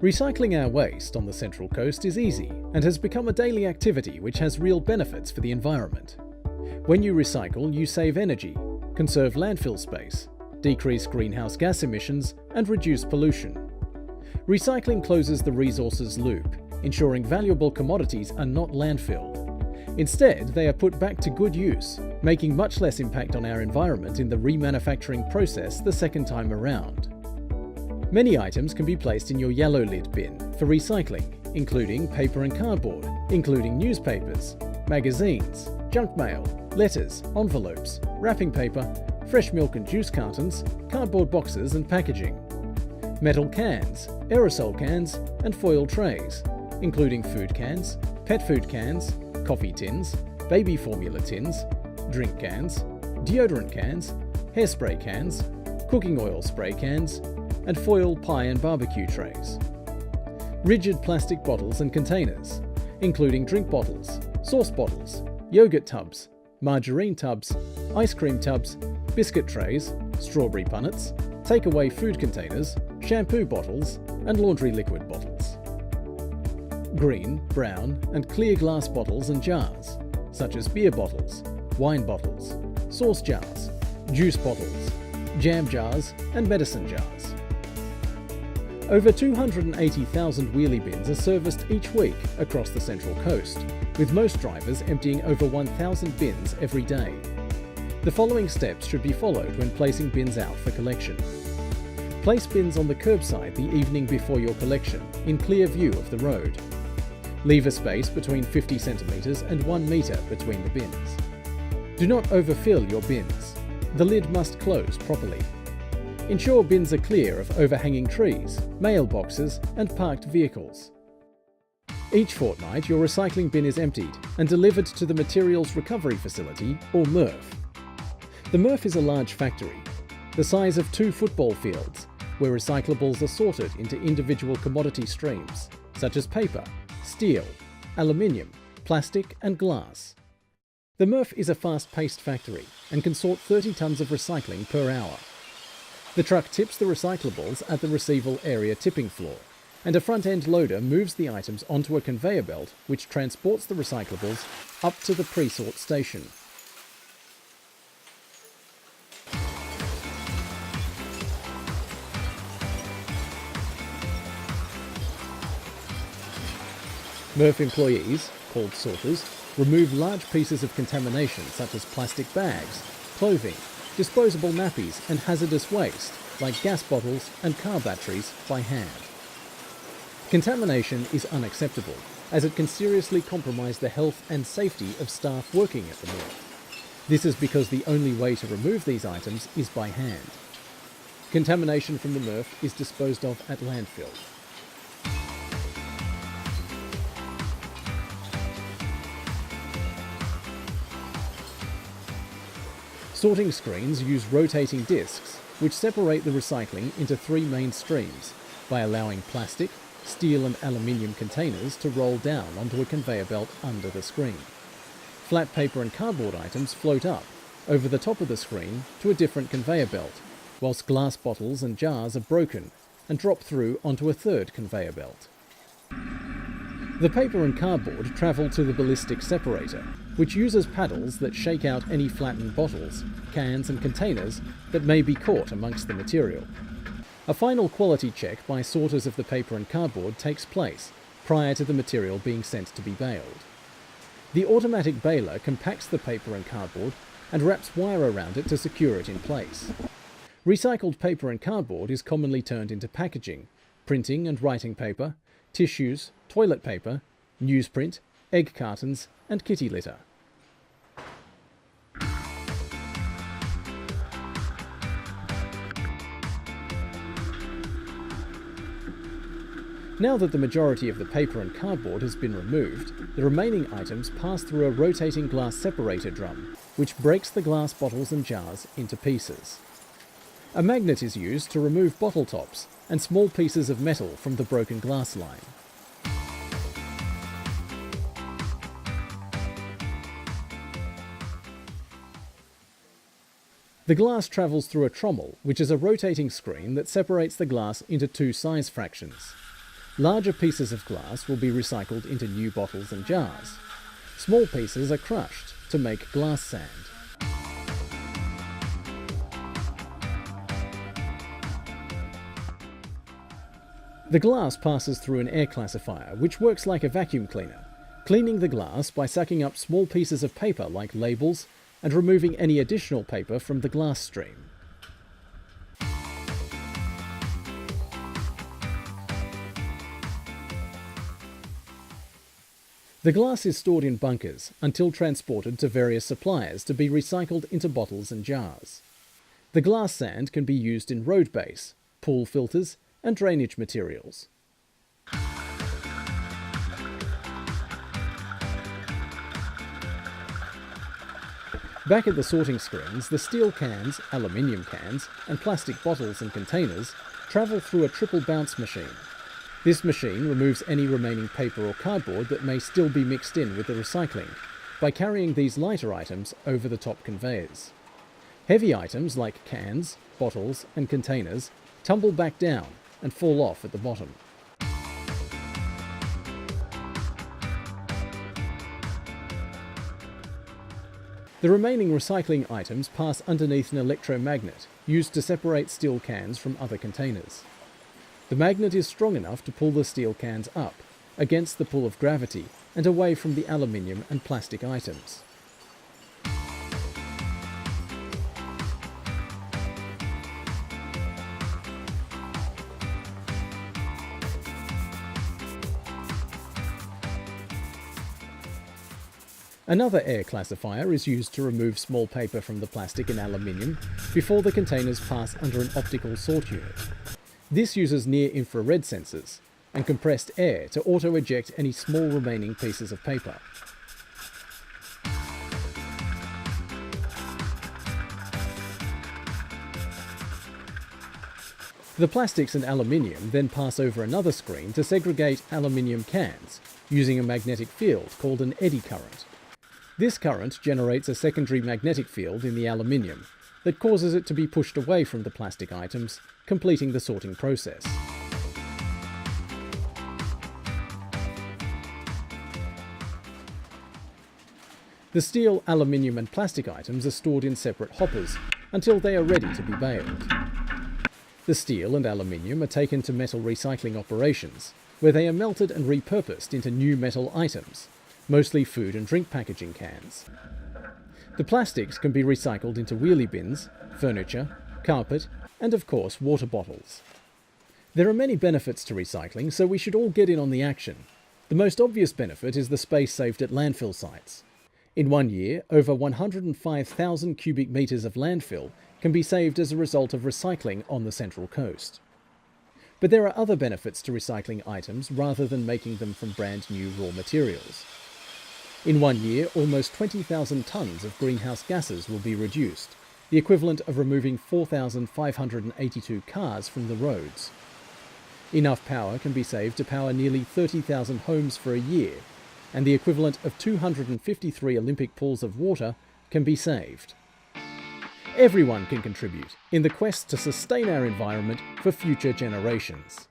Recycling our waste on the Central Coast is easy and has become a daily activity which has real benefits for the environment. When you recycle, you save energy, conserve landfill space, decrease greenhouse gas emissions, and reduce pollution. Recycling closes the resources loop, ensuring valuable commodities are not landfilled. Instead, they are put back to good use, making much less impact on our environment in the remanufacturing process the second time around. Many items can be placed in your yellow lid bin for recycling, including paper and cardboard, including newspapers, magazines, junk mail, letters, envelopes, wrapping paper, fresh milk and juice cartons, cardboard boxes and packaging, metal cans, aerosol cans, and foil trays, including food cans, pet food cans, coffee tins, baby formula tins, drink cans, deodorant cans, hairspray cans, cooking oil spray cans, and foil pie and barbecue trays. Rigid plastic bottles and containers, including drink bottles, sauce bottles, yogurt tubs, margarine tubs, ice cream tubs, biscuit trays, strawberry punnets, takeaway food containers, shampoo bottles, and laundry liquid bottles. Green, brown, and clear glass bottles and jars, such as beer bottles, wine bottles, sauce jars, juice bottles, jam jars, and medicine jars. Over 280,000 wheelie bins are serviced each week across the Central Coast, with most drivers emptying over 1,000 bins every day. The following steps should be followed when placing bins out for collection. Place bins on the curbside the evening before your collection, in clear view of the road. Leave a space between 50 centimetres and 1 metre between the bins. Do not overfill your bins. The lid must close properly. Ensure bins are clear of overhanging trees, mailboxes, and parked vehicles. Each fortnight, your recycling bin is emptied and delivered to the Materials Recovery Facility, or MRF. The MRF is a large factory, the size of 2 football fields, where recyclables are sorted into individual commodity streams, such as paper, steel, aluminium, plastic, and glass. The MRF is a fast-paced factory and can sort 30 tonnes of recycling per hour. The truck tips the recyclables at the receival area tipping floor, and a front-end loader moves the items onto a conveyor belt which transports the recyclables up to the pre-sort station. MRF employees, called sorters, remove large pieces of contamination such as plastic bags, clothing, disposable nappies and hazardous waste like gas bottles and car batteries by hand. Contamination is unacceptable, as it can seriously compromise the health and safety of staff working at the MRF. This is because the only way to remove these items is by hand. Contamination from the MRF is disposed of at landfill. Sorting screens use rotating discs, which separate the recycling into 3 main streams by allowing plastic, steel and aluminium containers to roll down onto a conveyor belt under the screen. Flat paper and cardboard items float up, over the top of the screen, to a different conveyor belt, whilst glass bottles and jars are broken and drop through onto a third conveyor belt. The paper and cardboard travel to the ballistic separator, which uses paddles that shake out any flattened bottles, cans and containers that may be caught amongst the material. A final quality check by sorters of the paper and cardboard takes place prior to the material being sent to be baled. The automatic baler compacts the paper and cardboard and wraps wire around it to secure it in place. Recycled paper and cardboard is commonly turned into packaging, printing and writing paper, tissues, toilet paper, newsprint, egg cartons, and kitty litter. Now that the majority of the paper and cardboard has been removed, the remaining items pass through a rotating glass separator drum, which breaks the glass bottles and jars into pieces. A magnet is used to remove bottle tops and small pieces of metal from the broken glass line. The glass travels through a trommel, which is a rotating screen that separates the glass into 2 size fractions. Larger pieces of glass will be recycled into new bottles and jars. Small pieces are crushed to make glass sand. The glass passes through an air classifier, which works like a vacuum cleaner, cleaning the glass by sucking up small pieces of paper like labels and removing any additional paper from the glass stream. The glass is stored in bunkers until transported to various suppliers to be recycled into bottles and jars. The glass sand can be used in road base, pool filters, and drainage materials. Back at the sorting screens, the steel cans, aluminium cans, and plastic bottles and containers travel through a triple bounce machine. This machine removes any remaining paper or cardboard that may still be mixed in with the recycling by carrying these lighter items over the top conveyors. Heavy items like cans, bottles, and containers tumble back down and fall off at the bottom. The remaining recycling items pass underneath an electromagnet used to separate steel cans from other containers. The magnet is strong enough to pull the steel cans up against the pull of gravity and away from the aluminium and plastic items. Another air classifier is used to remove small paper from the plastic and aluminium before the containers pass under an optical sort unit. This uses near-infrared sensors and compressed air to auto-eject any small remaining pieces of paper. The plastics and aluminium then pass over another screen to segregate aluminium cans using a magnetic field called an eddy current. This current generates a secondary magnetic field in the aluminium that causes it to be pushed away from the plastic items, completing the sorting process. The steel, aluminium and plastic items are stored in separate hoppers until they are ready to be baled. The steel and aluminium are taken to metal recycling operations, where they are melted and repurposed into new metal items, mostly food and drink packaging cans. The plastics can be recycled into wheelie bins, furniture, carpet, and of course water bottles. There are many benefits to recycling, so we should all get in on the action. The most obvious benefit is the space saved at landfill sites. In 1 year, over 105,000 cubic metres of landfill can be saved as a result of recycling on the Central Coast. But there are other benefits to recycling items rather than making them from brand new raw materials. In 1 year, almost 20,000 tonnes of greenhouse gases will be reduced, the equivalent of removing 4,582 cars from the roads. Enough power can be saved to power nearly 30,000 homes for a year, and the equivalent of 253 Olympic pools of water can be saved. Everyone can contribute in the quest to sustain our environment for future generations.